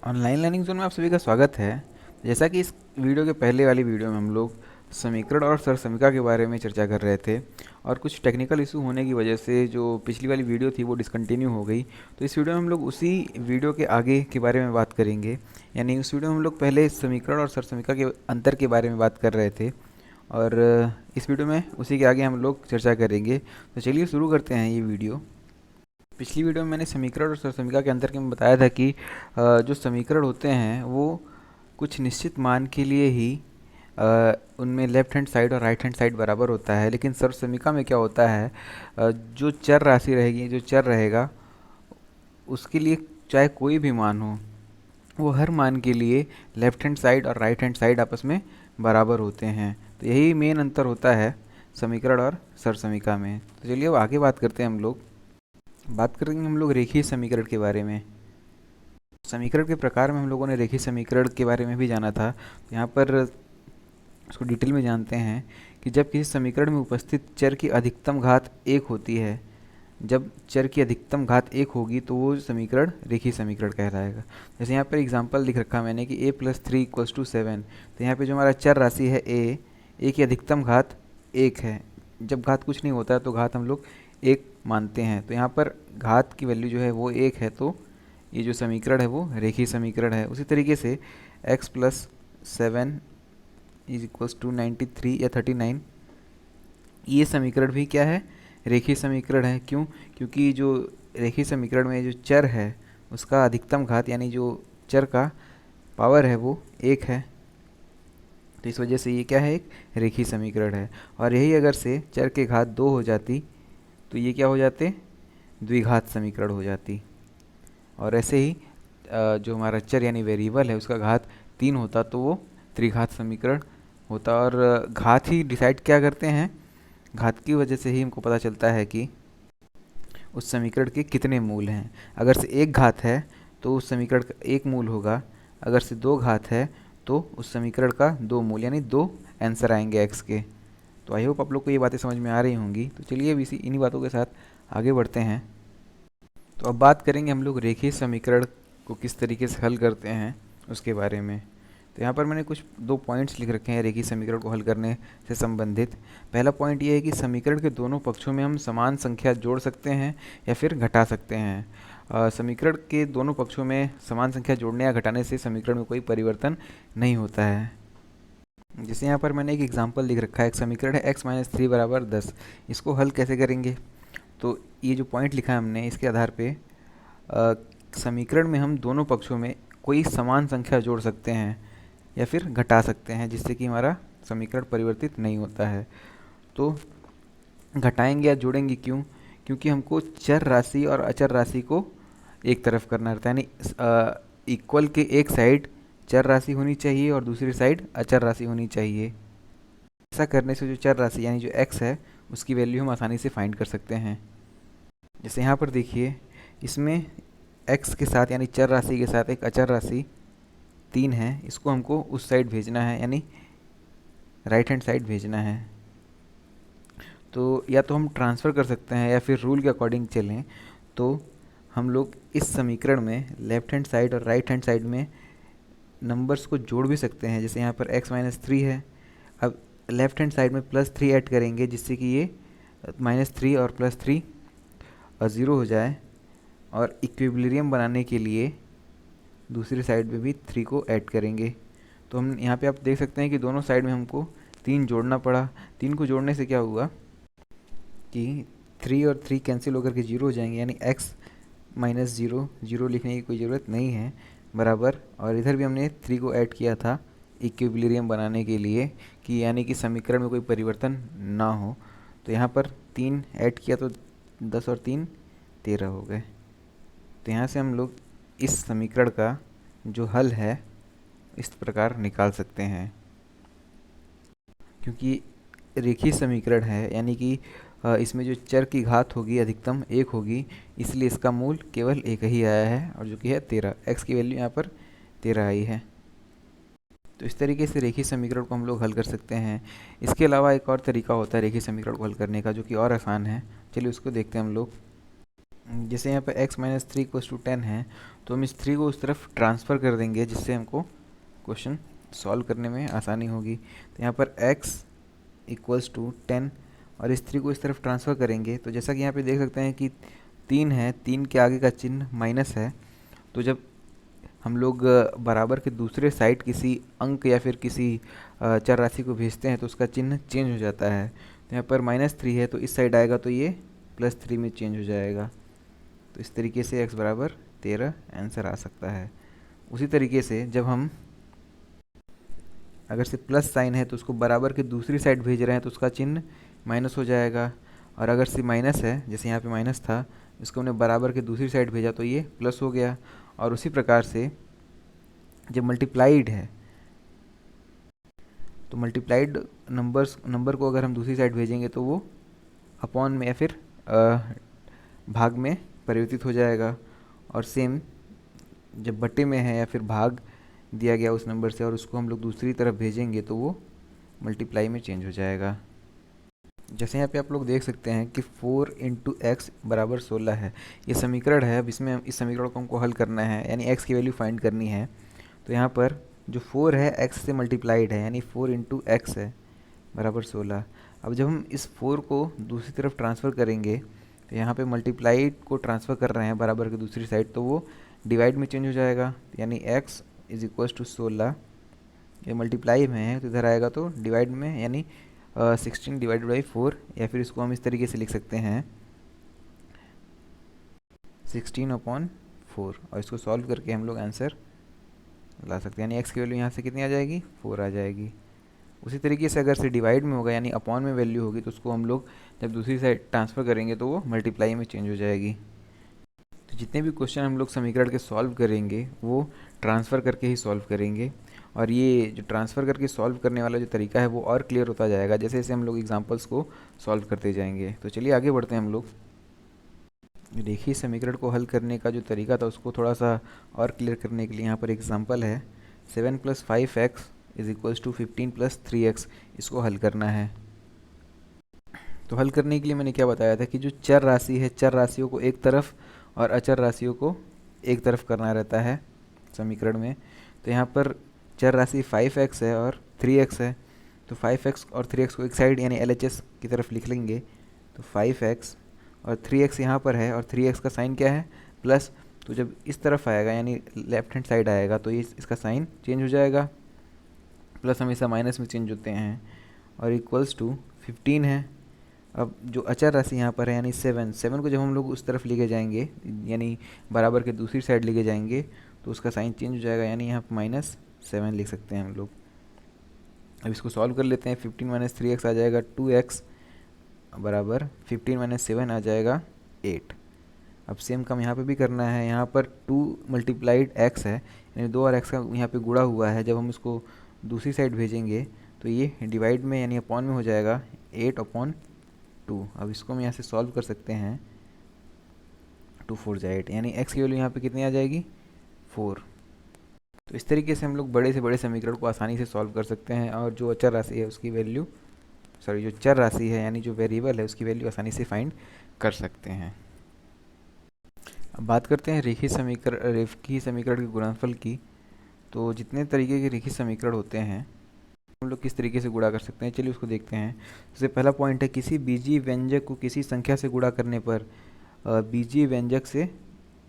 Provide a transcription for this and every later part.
Online learning zone में आप सभी का स्वागत है। जैसा कि इस वीडियो के पहले वाली वीडियो में हम लोग समीकरण और सरसमीका के बारे में चर्चा कर रहे थे और कुछ टेक्निकल इशू होने की वजह से जो पिछली वाली वीडियो थी वो डिसकंटिन्यू हो गई। तो इस वीडियो में हम लोग उसी वीडियो के आगे के बारे में बात करेंगे। यानी उस वीडियो में हम लोग पहले समीकरण और सरसमीका के अंतर के बारे में बात कर रहे थे और इस वीडियो में उसी के आगे हम लोग चर्चा करेंगे। तो चलिए शुरू करते हैं ये वीडियो। पिछली वीडियो में मैंने समीकरण और सरसमीका के अंतर के में बताया था कि जो समीकरण होते हैं वो कुछ निश्चित मान के लिए ही उनमें लेफ्ट हैंड साइड और राइट हैंड साइड बराबर होता है। लेकिन सरसमीका में क्या होता है, जो चर राशि रहेगी, जो चर रहेगा, उसके लिए चाहे कोई भी मान हो, वो हर मान के लिए लेफ्ट हैंड साइड और राइट हैंड साइड आपस में बराबर होते हैं। तो यही मेन अंतर होता है समीकरण और सरसमीका में। तो चलिए अब आगे बात करते हैं। हम लोग बात करेंगे रेखीय समीकरण के बारे में। समीकरण के प्रकार में हम लोगों ने रेखीय समीकरण के बारे में भी जाना था। तो यहाँ पर उसको डिटेल में जानते हैं कि जब किसी समीकरण में उपस्थित चर की अधिकतम घात एक होती है, जब चर की अधिकतम घात एक होगी तो वो समीकरण रेखीय समीकरण कहलाएगा। जैसे यहाँ पर एग्जांपल लिख रखा मैंने कि a+3=7। तो यहाँ पे जो हमारा चर राशि है ए की अधिकतम घात एक है। जब घात कुछ नहीं होता है तो घात हम लोग एक मानते हैं। तो यहाँ पर घात की वैल्यू जो है वो एक है, तो ये जो समीकरण है वो रेखीय समीकरण है। उसी तरीके से x+7=93 या 39, ये समीकरण भी क्या है, रेखीय समीकरण है। क्यों? क्योंकि जो रेखीय समीकरण में जो चर है उसका अधिकतम घात यानी जो चर का पावर है वो एक है। तो इस वजह से ये क्या है, एक रेखीय समीकरण है। और यही अगर से चर के घात दो हो जाती तो ये क्या हो जाते, द्विघात समीकरण हो जाती। और ऐसे ही जो हमारा चर यानी वेरिएबल है उसका घात तीन होता तो वो त्रिघात समीकरण होता। और घात ही डिसाइड क्या करते हैं, घात की वजह से ही हमको पता चलता है कि उस समीकरण के कितने मूल हैं। अगर से एक घात है तो उस समीकरण का एक मूल होगा, अगर से दो घात है तो उस समीकरण का दो मूल यानी दो आंसर आएंगे एक्स के। तो आई होप आप लोग को ये बातें समझ में आ रही होंगी। तो चलिए अब इन्हीं बातों के साथ आगे बढ़ते हैं। तो अब बात करेंगे हम लोग रेखीय समीकरण को किस तरीके से हल करते हैं उसके बारे में। तो यहाँ पर मैंने कुछ दो पॉइंट्स लिख रखे हैं रेखीय समीकरण को हल करने से संबंधित। पहला पॉइंट ये है कि समीकरण के दोनों पक्षों में हम समान संख्या जोड़ सकते हैं या फिर घटा सकते हैं। समीकरण के दोनों पक्षों में समान संख्या जोड़ने या घटाने से समीकरण में कोई परिवर्तन नहीं होता है। जैसे यहाँ पर मैंने एक एग्जाम्पल लिख रखा है, एक समीकरण है x-3 = 10। इसको हल कैसे करेंगे, तो ये जो पॉइंट लिखा है हमने इसके आधार पे समीकरण में हम दोनों पक्षों में कोई समान संख्या जोड़ सकते हैं या फिर घटा सकते हैं जिससे कि हमारा समीकरण परिवर्तित नहीं होता है। तो घटाएंगे या जोड़ेंगे क्यों? क्योंकि हमको चर राशि और अचर राशि को एक तरफ करना रहता है। यानी इक्वल के एक साइड चर राशि होनी चाहिए और दूसरी साइड अचर राशि होनी चाहिए। ऐसा करने से जो चर राशि यानी जो x है उसकी वैल्यू हम आसानी से फाइंड कर सकते हैं। जैसे यहाँ पर देखिए, इसमें x के साथ यानी चर राशि के साथ एक अचर राशि 3 है। इसको हमको उस साइड भेजना है यानी राइट हैंड साइड भेजना है। तो या तो हम ट्रांसफ़र कर सकते हैं या फिर रूल के अकॉर्डिंग चलें तो हम लोग इस समीकरण में लेफ्ट हैंड साइड और राइट हैंड साइड में नंबर्स को जोड़ भी सकते हैं। जैसे यहाँ पर x-3 है, अब लेफ्ट हैंड साइड में +3 ऐड करेंगे जिससे कि ये -3 और +3 ज़ीरो हो जाए। और इक्विलिब्रियम बनाने के लिए दूसरी साइड में भी 3 को ऐड करेंगे। तो हम यहाँ पे आप देख सकते हैं कि दोनों साइड में हमको 3 जोड़ना पड़ा। 3 को जोड़ने से क्या हुआ कि 3 और 3 कैंसिल होकर के 0 हो जाएंगे, यानी x-0, 0 लिखने की कोई ज़रूरत नहीं है, बराबर। और इधर भी हमने 3 को ऐड किया था इक्विलिब्रियम बनाने के लिए कि यानी कि समीकरण में कोई परिवर्तन ना हो। तो यहाँ पर 3 ऐड किया तो 10 और 3 13 हो गए। तो यहाँ से हम लोग इस समीकरण का जो हल है इस प्रकार निकाल सकते हैं। क्योंकि रेखीय समीकरण है यानी कि इसमें जो चर की घात होगी अधिकतम एक होगी, इसलिए इसका मूल केवल एक ही आया है और जो कि है 13। x की वैल्यू यहाँ पर 13 आई है। तो इस तरीके से रेखीय समीकरण को हम लोग हल कर सकते हैं। इसके अलावा एक और तरीका होता है रेखीय समीकरण को हल करने का जो कि और आसान है। चलिए उसको देखते हैं हम लोग। जैसे यहाँ पे x minus three equals to 10 है, तो हम इस 3 को उस तरफ ट्रांसफ़र कर देंगे जिससे हमको क्वेश्चन सॉल्व करने में आसानी होगी। तो यहाँ पर x इक्वल्स टू 10 और इस 3 को इस तरफ ट्रांसफ़र करेंगे, तो जैसा कि यहाँ पे देख सकते हैं कि 3 है, 3 के आगे का चिन्ह माइनस है। तो जब हम लोग बराबर के दूसरे साइड किसी अंक या फिर किसी चर राशि को भेजते हैं तो उसका चिन्ह चेंज हो जाता है। तो यहाँ पर -3 है, तो इस साइड आएगा तो ये +3 में चेंज हो जाएगा। तो इस तरीके से x बराबर 13 आंसर आ सकता है। उसी तरीके से जब हम अगर से प्लस साइन है तो उसको बराबर के दूसरी साइड भेज रहे हैं तो उसका चिन्ह माइनस हो जाएगा। और अगर से माइनस है, जैसे यहाँ पे माइनस था, इसको हमने बराबर के दूसरी साइड भेजा तो ये प्लस हो गया। और उसी प्रकार से जब मल्टीप्लाइड है तो मल्टीप्लाइड नंबर को अगर हम दूसरी साइड भेजेंगे तो वो अपॉन में या फिर भाग में परिवर्तित हो जाएगा। और सेम जब बट्टे में है या फिर भाग दिया गया उस नंबर से और उसको हम लोग दूसरी तरफ भेजेंगे तो वो मल्टीप्लाई में चेंज हो जाएगा। जैसे यहाँ पे आप लोग देख सकते हैं कि 4 इंटू एक्स बराबर 16 है। ये समीकरण है। अब इसमें इस समीकरण को हमको हल करना है, यानी x की वैल्यू फाइंड करनी है। तो यहाँ पर जो 4 है x से मल्टीप्लाइड है, यानी 4 इंटू एक्स है बराबर 16। अब जब हम इस 4 को दूसरी तरफ ट्रांसफ़र करेंगे तो यहाँ पे मल्टीप्लाइड को ट्रांसफ़र कर रहे हैं बराबर की दूसरी साइड, तो वो डिवाइड में चेंज हो जाएगा। यानी x इज इक्वल्स टू 16, ये मल्टीप्लाई में है तो इधर आएगा तो डिवाइड में, यानी 16 डिवाइडेड बाई 4, या फिर इसको हम इस तरीके से लिख सकते हैं 16/4। और इसको सॉल्व करके हम लोग आंसर ला सकते हैं, यानी x की वैल्यू यहाँ से कितनी आ जाएगी, 4 आ जाएगी। उसी तरीके से अगर से डिवाइड में होगा यानी अपॉन में वैल्यू होगी तो उसको हम लोग जब दूसरी साइड ट्रांसफ़र करेंगे तो वो मल्टीप्लाई में चेंज हो जाएगी। तो जितने भी क्वेश्चन हम लोग समीकरण के सॉल्व करेंगे वो ट्रांसफ़र करके ही सॉल्व करेंगे। और ये जो ट्रांसफ़र करके सॉल्व करने वाला जो तरीका है वो और क्लियर होता जाएगा जैसे जैसे हम लोग एग्जांपल्स को सॉल्व करते जाएंगे। तो चलिए आगे बढ़ते हैं हम लोग। रेखीय समीकरण को हल करने का जो तरीका था उसको थोड़ा सा और क्लियर करने के लिए यहाँ पर एग्जांपल है 7 + 5x is equals to 15 + 3x। इसको हल करना है। तो हल करने के लिए मैंने क्या बताया था कि जो चर राशि है, चर राशियों को एक तरफ और अचर राशियों को एक तरफ करना रहता है समीकरण में। तो यहाँ पर चर राशि 5x है और 3x है, तो 5x और 3x को एक साइड यानी LHS की तरफ लिख लेंगे। तो 5x और 3x यहाँ पर है और 3x का साइन क्या है, प्लस। तो जब इस तरफ आएगा यानी लेफ्ट हैंड साइड आएगा तो ये इसका साइन चेंज हो जाएगा, प्लस हमेशा माइनस में चेंज होते हैं। और इक्वल्स टू 15 है। अब जो अचर राशि यहाँ पर है यानी 7 को जब हम लोग उस तरफ लेके जाएंगे यानी बराबर के दूसरी साइड लेके जाएंगे तो उसका साइन चेंज हो जाएगा, यानी यहाँ पर -7 लिख सकते हैं हम लोग। अब इसको सॉल्व कर लेते हैं। 15 - 3x आ जाएगा 2x बराबर 15 - 7 आ जाएगा 8। अब सेम काम यहाँ पे भी करना है। यहाँ पर 2 मल्टीप्लाइड x है, यानी 2 और x का यहाँ पे गुणा हुआ है। जब हम इसको दूसरी साइड भेजेंगे तो ये डिवाइड में यानी अपॉन में हो जाएगा 8/2। अब इसको हम यहाँ से सॉल्व कर सकते हैं। 2 4 जा 8, यानी x की वैल्यू यहाँ पे कितनी आ जाएगी, 4। तो इस तरीके से हम लोग बड़े से बड़े समीकरण को आसानी से सॉल्व कर सकते हैं और जो अचर राशि है उसकी वैल्यू, जो चर राशि है यानी जो वेरिएबल है उसकी वैल्यू आसानी से फाइंड कर सकते हैं। अब बात करते हैं रेखीय समीकरण के गुणनफल की। तो जितने तरीके के रेखीय समीकरण होते हैं हम लोग किस तरीके से गुणा कर सकते हैं, चलिए उसको देखते हैं। सबसे पहला पॉइंट है किसी बीजीय व्यंजक को किसी संख्या से गुणा करने पर बीजीय व्यंजक से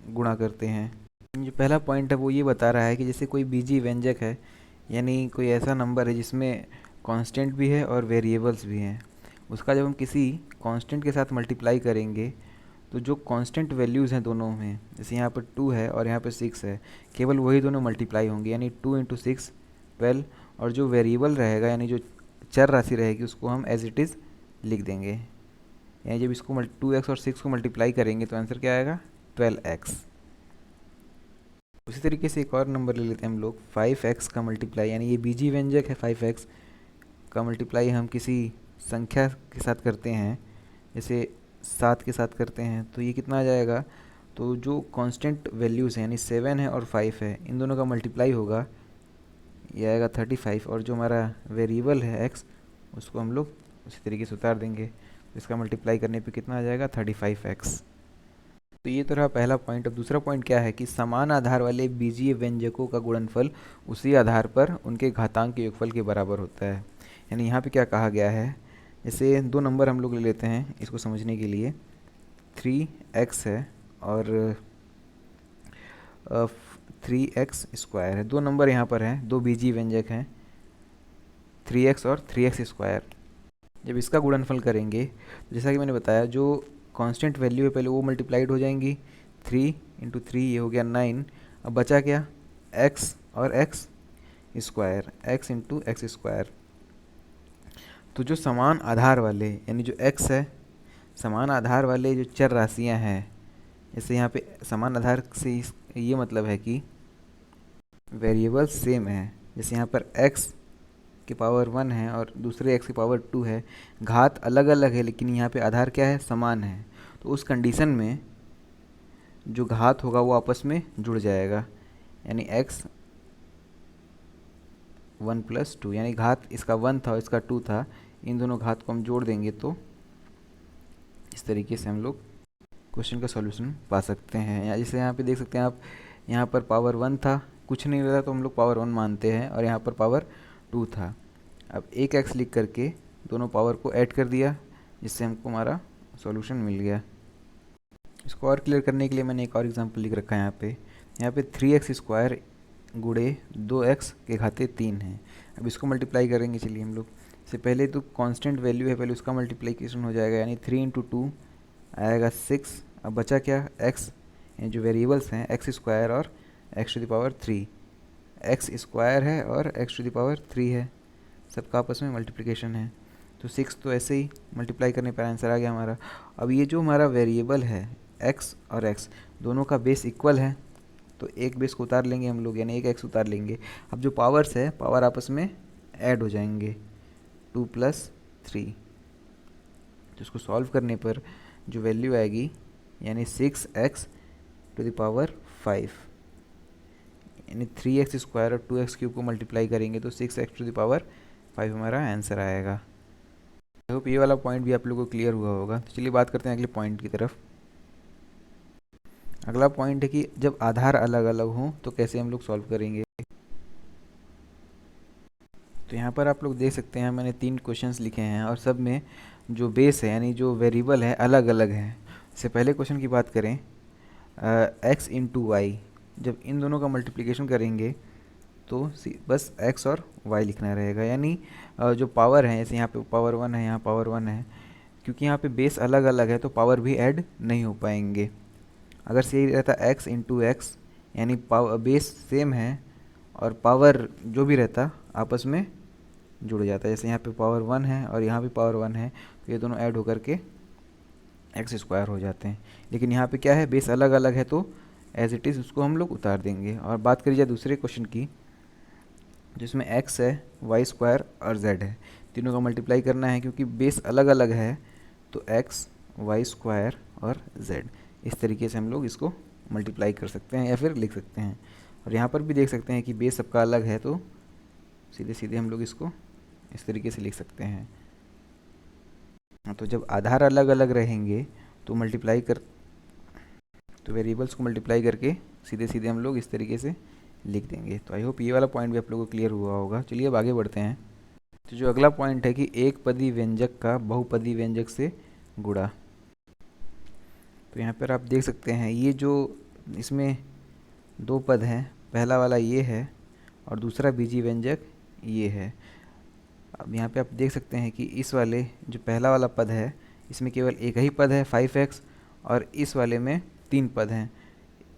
गुणा करते हैं। जो पहला पॉइंट है वो ये बता रहा है कि जैसे कोई बीजीय व्यंजक है यानी कोई ऐसा नंबर है जिसमें कांस्टेंट भी है और वेरिएबल्स भी हैं, उसका जब हम किसी कांस्टेंट के साथ मल्टीप्लाई करेंगे तो जो कांस्टेंट वैल्यूज़ हैं दोनों में, जैसे यहाँ पर 2 है और यहाँ पर 6 है, केवल वही दोनों मल्टीप्लाई होंगे, यानी 2 × 6 12। और जो वेरिएबल रहेगा यानी जो चर राशि रहेगी उसको हम एज इट इज़ लिख देंगे। यानी जब इसको 2x और 6 को मल्टीप्लाई करेंगे तो आंसर क्या आएगा, 12x। उसी तरीके से एक और नंबर ले लेते हैं हम लोग, 5x का मल्टीप्लाई, यानी ये बीजीय व्यंजक है 5x का मल्टीप्लाई हम किसी संख्या के साथ करते हैं, जैसे 7 के साथ करते हैं तो ये कितना आ जाएगा। तो जो कांस्टेंट वैल्यूज़ हैं यानी 7 है और 5 है, इन दोनों का मल्टीप्लाई होगा, ये आएगा 35। और जो हमारा वेरिएबल है x उसको हम लोग उसी तरीके से उतार देंगे, तो इसका मल्टीप्लाई करने पे कितना आ जाएगा, 35x। तो ये तो रहा पहला पॉइंट। अब दूसरा पॉइंट क्या है कि समान आधार वाले बीजीय व्यंजकों का गुणनफल उसी आधार पर उनके घातांक के योगफल के बराबर होता है। यानी यहाँ पे क्या कहा गया है, जैसे दो नंबर हम लोग ले लेते हैं इसको समझने के लिए। 3x है और 3x² है। दो नंबर यहाँ पर हैं, दो बीजीय व्यंजक हैं 3x और 3x²। जब इसका गुणनफल करेंगे तो जैसा कि मैंने बताया, जो कांस्टेंट वैल्यू है पहले वो मल्टीप्लाइड हो जाएंगी। 3 × 3 ये हो गया 9। अब बचा क्या, x और x², x×x²। तो जो समान आधार वाले यानी जो x है, समान आधार वाले जो चर राशियां हैं, जैसे यहाँ पे समान आधार से ये मतलब है कि वेरिएबल सेम है। जैसे यहाँ पर x की पावर 1 है और दूसरे x की पावर 2 है, घात अलग अलग है लेकिन यहाँ पे आधार क्या है, समान है। तो उस कंडीशन में जो घात होगा वो आपस में जुड़ जाएगा, यानी x 1 + 2, यानी घात इसका 1 था और इसका 2 था, इन दोनों घात को हम जोड़ देंगे तो इस तरीके से हम लोग क्वेश्चन का सॉल्यूशन पा सकते हैं। या जैसे यहाँ पे देख सकते हैं आप, यहाँ पर पावर 1 था, कुछ नहीं रहता तो हम लोग पावर 1 मानते हैं, और यहाँ पर पावर 2 था। अब एक x लिख करके दोनों पावर को ऐड कर दिया, जिससे हमको हमारा सॉल्यूशन मिल गया। इसको और क्लियर करने के लिए मैंने एक और एग्जांपल लिख रखा है यहाँ पे 3x² गुणे 2x के घाते 3 है। अब इसको मल्टीप्लाई करेंगे, चलिए हम लोग। इससे पहले तो कांस्टेंट वैल्यू है, पहले उसका मल्टीप्लिकेशन हो जाएगा, यानी 3 × 2 आएगा 6। अब बचा क्या, x, जो वेरिएबल्स हैं x² और x⁻3। x² है और x⁻3 है, सबका आपस में मल्टीप्लिकेशन है। तो 6 तो ऐसे ही मल्टीप्लाई करने पर आंसर आ गया हमारा। अब ये जो हमारा वेरिएबल है x और x दोनों का बेस इक्वल है, तो एक बेस को उतार लेंगे हम लोग, यानी एक x उतार लेंगे। अब जो पावर्स है, पावर आपस में ऐड हो जाएंगे, 2 + 3। तो इसको सॉल्व करने पर जो वैल्यू आएगी, यानी 6x⁵, यानी 3x² और 2x³ को मल्टीप्लाई करेंगे तो 6x⁵ हमारा आंसर आएगा। आई होप ये वाला पॉइंट भी आप लोगों को क्लियर हुआ होगा। तो चलिए बात करते हैं अगले पॉइंट की तरफ। अगला पॉइंट है कि जब आधार अलग अलग हों तो कैसे हम लोग सॉल्व करेंगे। तो यहाँ पर आप लोग देख सकते हैं मैंने 3 क्वेश्चंस लिखे हैं और सब में जो बेस है यानी जो वेरिएबल है अलग अलग है। इससे पहले क्वेश्चन की बात करें, x × y, जब इन दोनों का मल्टीप्लिकेशन करेंगे तो बस x और y लिखना रहेगा, यानी जो पावर है, जैसे यहाँ पे पावर 1 है, यहाँ पावर 1 है, क्योंकि यहाँ पे बेस अलग अलग है तो पावर भी ऐड नहीं हो पाएंगे। अगर सही रहता x × x, यानी बेस सेम है और पावर जो भी रहता आपस में जुड़ जाता है। जैसे यहाँ पे पावर 1 है और यहाँ भी पावर 1 है, तो ये दोनों ऐड होकर के x² हो जाते हैं। लेकिन यहाँ पे क्या है, बेस अलग अलग है तो एज इट इज़ उसको हम लोग उतार देंगे। और बात करी जाए दूसरे क्वेश्चन की, जिसमें x है, y² और z है, तीनों का मल्टीप्लाई करना है। क्योंकि बेस अलग अलग है तो x, y² और z, इस तरीके से हम लोग इसको मल्टीप्लाई कर सकते हैं या फिर लिख सकते हैं। और यहाँ पर भी देख सकते हैं कि बेस सबका अलग है तो सीधे सीधे हम लोग इसको इस तरीके से लिख सकते हैं। तो जब आधार अलग अलग रहेंगे तो वेरिएबल्स को मल्टीप्लाई करके सीधे सीधे हम लोग इस तरीके से लिख देंगे। तो आई होप ये वाला पॉइंट भी आप लोगों को क्लियर हुआ होगा। चलिए अब आगे बढ़ते हैं। तो जो अगला पॉइंट है कि एक पदी व्यंजक का बहुपदी व्यंजक से गुणा। तो यहाँ पर आप देख सकते हैं ये जो इसमें दो पद हैं, पहला वाला ये है और दूसरा बीजीय व्यंजक ये है। अब यहाँ पे आप देख सकते हैं कि इस वाले जो पहला वाला पद है इसमें केवल एक ही पद है 5x, और इस वाले में 3 पद हैं,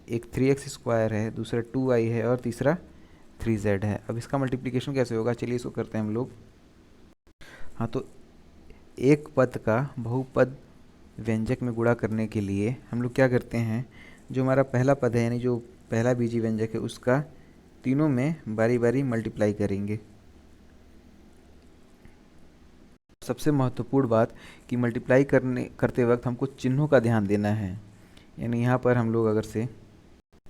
एक 3x² है, दूसरा 2y है और तीसरा 3z है। अब इसका मल्टीप्लिकेशन कैसे होगा, चलिए इसको करते हैं हम लोग। हाँ, तो एक पद का बहुपद व्यंजक में गुणा करने के लिए हम लोग क्या करते हैं, जो हमारा पहला पद है यानी जो पहला बीजीय व्यंजक है उसका तीनों में बारी बारी मल्टीप्लाई करेंगे। सबसे महत्वपूर्ण बात कि मल्टीप्लाई करते वक्त हमको चिन्हों का ध्यान देना है। यानी यहाँ पर हम लोग अगर से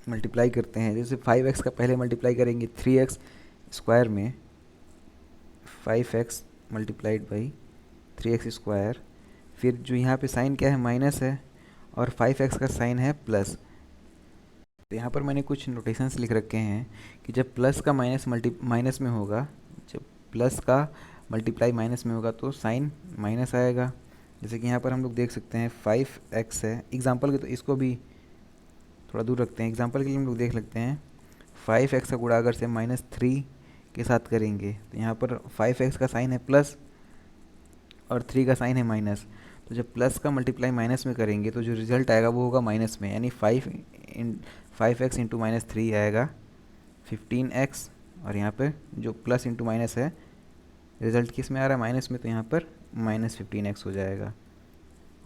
मल्टीप्लाई करते हैं, जैसे 5x का पहले मल्टीप्लाई करेंगे 3x² में, 5x × 3x², फिर जो यहाँ पे साइन क्या है, माइनस है, और 5x का साइन है प्लस। तो यहाँ पर मैंने कुछ नोटेशंस लिख रखे हैं कि जब प्लस का माइनस में होगा, जब प्लस का मल्टीप्लाई माइनस में होगा तो साइन माइनस आएगा। जैसे कि यहाँ पर हम लोग देख सकते हैं 5x है एग्जांपल के, तो इसको भी थोड़ा दूर रखते हैं, एग्जांपल के लिए हम लोग देख लेते हैं 5x का गुणा अगर से -3 के साथ करेंगे तो यहाँ पर 5x का साइन है प्लस और 3 का साइन है माइनस। तो जब प्लस का मल्टीप्लाई माइनस में करेंगे तो जो रिजल्ट आएगा वो होगा माइनस में, यानी 5x इंटू -3 आएगा 15x। और यहाँ पे जो प्लस इंटू माइनस है, रिजल्ट किस में आ रहा है, माइनस में, तो यहाँ पर -15x हो जाएगा।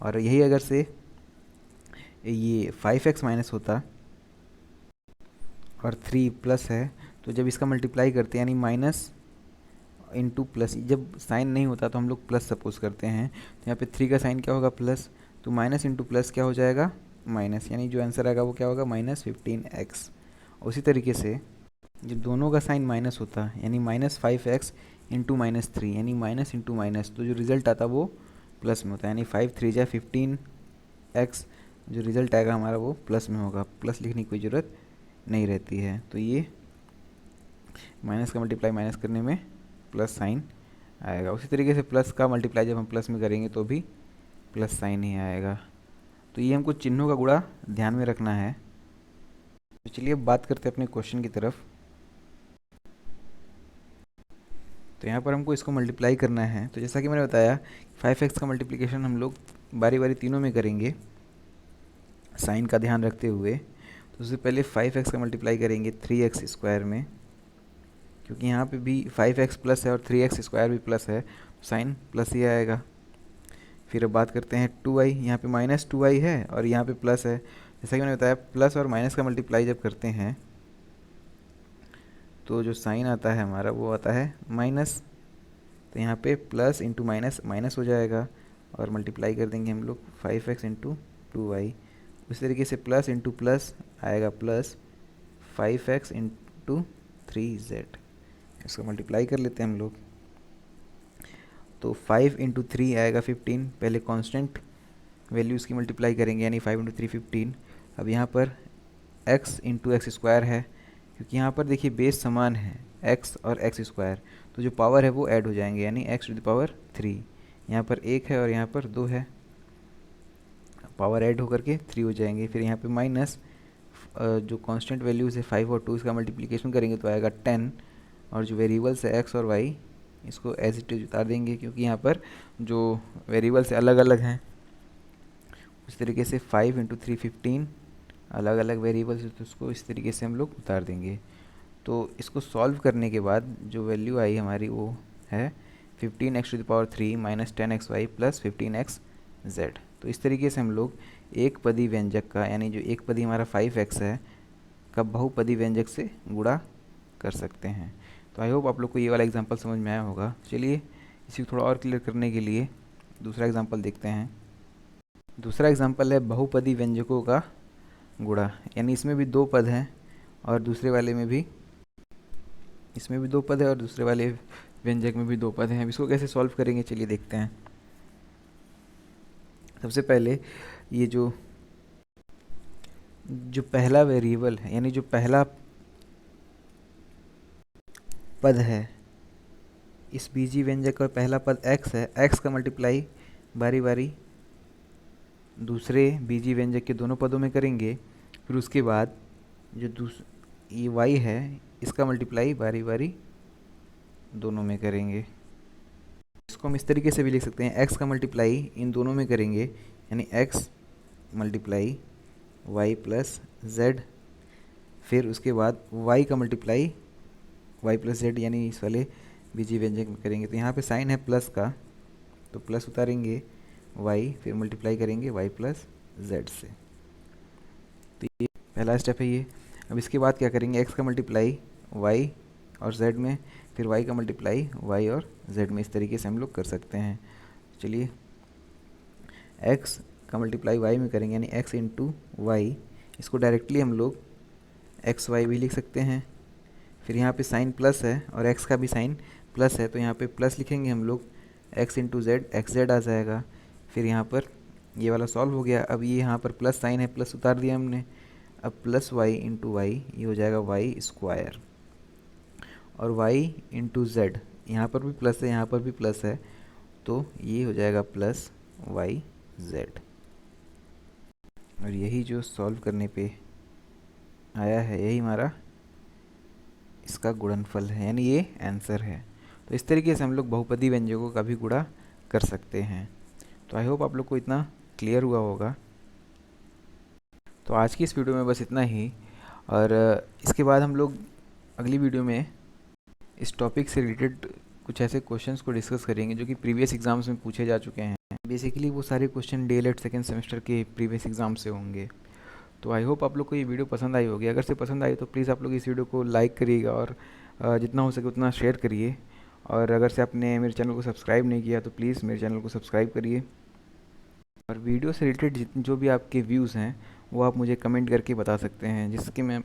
और यही अगर से ये 5x माइनस होता और 3 प्लस है, तो जब इसका मल्टीप्लाई करते हैं यानी माइनस इंटू प्लस, जब साइन नहीं होता तो हम लोग प्लस सपोज करते हैं, तो यहाँ पे 3 का साइन क्या होगा, प्लस, तो माइनस इंटू प्लस क्या हो जाएगा, माइनस, यानी जो आंसर आएगा वो क्या होगा, -15x। उसी तरीके से जब दोनों का साइन माइनस होता है यानी -5x इंटू -3 यानी माइनस इंटू माइनस, तो जो रिज़ल्ट आता वो प्लस में होता है, यानी 5 3 जा 15x, जो रिज़ल्ट आएगा हमारा वो प्लस में होगा, प्लस लिखने की कोई ज़रूरत नहीं रहती है। तो ये माइनस का मल्टीप्लाई माइनस करने में प्लस साइन आएगा। उसी तरीके से प्लस का मल्टीप्लाई जब हम प्लस में करेंगे तो भी प्लस साइन ही आएगा। तो ये हमको चिन्हों का गुणा ध्यान में रखना है। तो चलिए अब बात करते हैं अपने क्वेश्चन की तरफ। तो यहाँ पर हमको इसको मल्टीप्लाई करना है, तो जैसा कि मैंने बताया 5x का मल्टीप्लिकेशन हम लोग बारी बारी तीनों में करेंगे साइन का ध्यान रखते हुए। तो उससे पहले 5x का मल्टीप्लाई करेंगे 3x स्क्वायर में, क्योंकि यहाँ पे भी 5x प्लस है और 3x स्क्वायर भी प्लस है, तो साइन प्लस ही आएगा। फिर अब बात करते हैं 2y, यहाँ पे -2y है और यहाँ पे प्लस है। जैसा कि मैंने बताया प्लस और माइनस का मल्टीप्लाई जब करते हैं तो जो साइन आता है हमारा वो आता है माइनस, तो यहाँ पे प्लस इंटू माइनस माइनस हो जाएगा और मल्टीप्लाई कर देंगे हम लोग 5x इंटू 2y। उसी तरीके से प्लस इंटू प्लस आएगा प्लस 5x इंटू 3z। इसको मल्टीप्लाई कर लेते हैं हम लोग, तो 5 इंटू 3 आएगा 15। पहले कांस्टेंट वैल्यूज़ की मल्टीप्लाई करेंगे यानी 5 इंटू 3 15। अब यहाँ पर x इंटू एक्स स्क्वायर है, क्योंकि यहाँ पर देखिए बेस समान है x और एक्स स्क्वायर, तो जो पावर है वो ऐड हो जाएंगे यानी x टू द पावर 3। यहाँ पर 1 है और यहाँ पर 2 है, पावर ऐड होकर के 3 हो जाएंगे। फिर यहाँ पे माइनस जो कांस्टेंट वैल्यूज़ है 5 और 2 इसका मल्टीप्लिकेशन करेंगे तो आएगा 10, और जो वेरिएबल्स है x और y इसको एज इट इज उतार देंगे, क्योंकि यहाँ पर जो वेरिएबल्स अलग अलग हैं। उस तरीके से 5 इंटू 3 15 अलग अलग वेरिएबल्स, तो उसको इस तरीके से हम लोग उतार देंगे। तो इसको सॉल्व करने के बाद जो वैल्यू आई हमारी वो है 15x to the power 3 minus 10xy plus 15xz। तो इस तरीके से हम लोग एक पदी व्यंजक का, यानी जो एक पदी हमारा 5x है, का बहुपदी व्यंजक से गुणा कर सकते हैं। तो आई होप आप लोग को ये वाला एग्जांपल समझ में आया होगा। चलिए इसी को थोड़ा और क्लियर करने के लिए दूसरा एग्जांपल देखते हैं। दूसरा एग्जांपल है बहुपदी व्यंजकों का गुणा, यानी इसमें भी दो पद हैं और दूसरे वाले में भी, इसमें भी दो पद है और दूसरे वाले व्यंजक में भी दो पद हैं। अब इसको कैसे सॉल्व करेंगे चलिए देखते हैं। सबसे पहले ये जो पहला वेरिएबल है, यानी जो पहला पद है इस बीजी व्यंजक का, पहला पद x है, x का मल्टीप्लाई बारी बारी दूसरे बीजी व्यंजक के दोनों पदों में करेंगे। फिर उसके बाद जो ये y है इसका मल्टीप्लाई बारी बारी दोनों में करेंगे। इसको हम इस तरीके से भी लिख सकते हैं, x का मल्टीप्लाई इन दोनों में करेंगे यानी x multiply y plus Z. फिर उसके बाद y का मल्टीप्लाई y प्लस जेड यानी इस वाले बीजी व्यंजक में करेंगे। तो यहाँ पे साइन है प्लस का, तो प्लस उतारेंगे y, फिर मल्टीप्लाई करेंगे y प्लस जेड से। तो ये पहला स्टेप है ये। अब इसके बाद क्या करेंगे, x का मल्टीप्लाई y और z में, फिर y का मल्टीप्लाई y और z में। इस तरीके से हम लोग कर सकते हैं। चलिए x का मल्टीप्लाई y में करेंगे यानी x इंटू वाई, इसको डायरेक्टली हम लोग एक्स वाई भी लिख सकते हैं। फिर यहाँ पे साइन प्लस है और x का भी साइन प्लस है, तो यहाँ पे प्लस लिखेंगे हम लोग, x into Z, X Z आ जाएगा। फिर यहाँ पर ये वाला सॉल्व हो गया। अब ये यहाँ पर प्लस साइन है, प्लस उतार दिया हमने। अब प्लस वाई इंटू वाई, ये हो जाएगा वाई स्क्वायर। और y इंटू जेड, यहाँ पर भी प्लस है, यहाँ पर भी प्लस है, तो ये हो जाएगा प्लस वाई जेड। और यही जो सॉल्व करने पे आया है, यही हमारा इसका गुणनफल है, यानी ये आंसर है। तो इस तरीके से हम लोग बहुपदी व्यंजकों का भी गुणा कर सकते हैं। तो आई होप आप लोग को इतना क्लियर हुआ होगा। तो आज की इस वीडियो में बस इतना ही, और इसके बाद हम लोग अगली वीडियो में इस टॉपिक से रिलेटेड कुछ ऐसे क्वेश्चंस को डिस्कस करेंगे जो कि प्रीवियस एग्जाम्स में पूछे जा चुके हैं। बेसिकली वो सारे क्वेश्चन डीएलएड सेकेंड सेमेस्टर के प्रीवियस एग्जाम से होंगे। तो आई होप आप लोग को ये वीडियो पसंद आई होगी। अगर से पसंद आई तो प्लीज़ आप लोग इस वीडियो को लाइक करिएगा, और जितना हो सके उतना शेयर करिए। और अगर से आपने मेरे चैनल को सब्सक्राइब नहीं किया तो प्लीज़ मेरे चैनल को सब्सक्राइब करिए। और वीडियो से रिलेटेड जो भी आपके व्यूज़ हैं वो आप मुझे कमेंट करके बता सकते हैं, जिसके मैं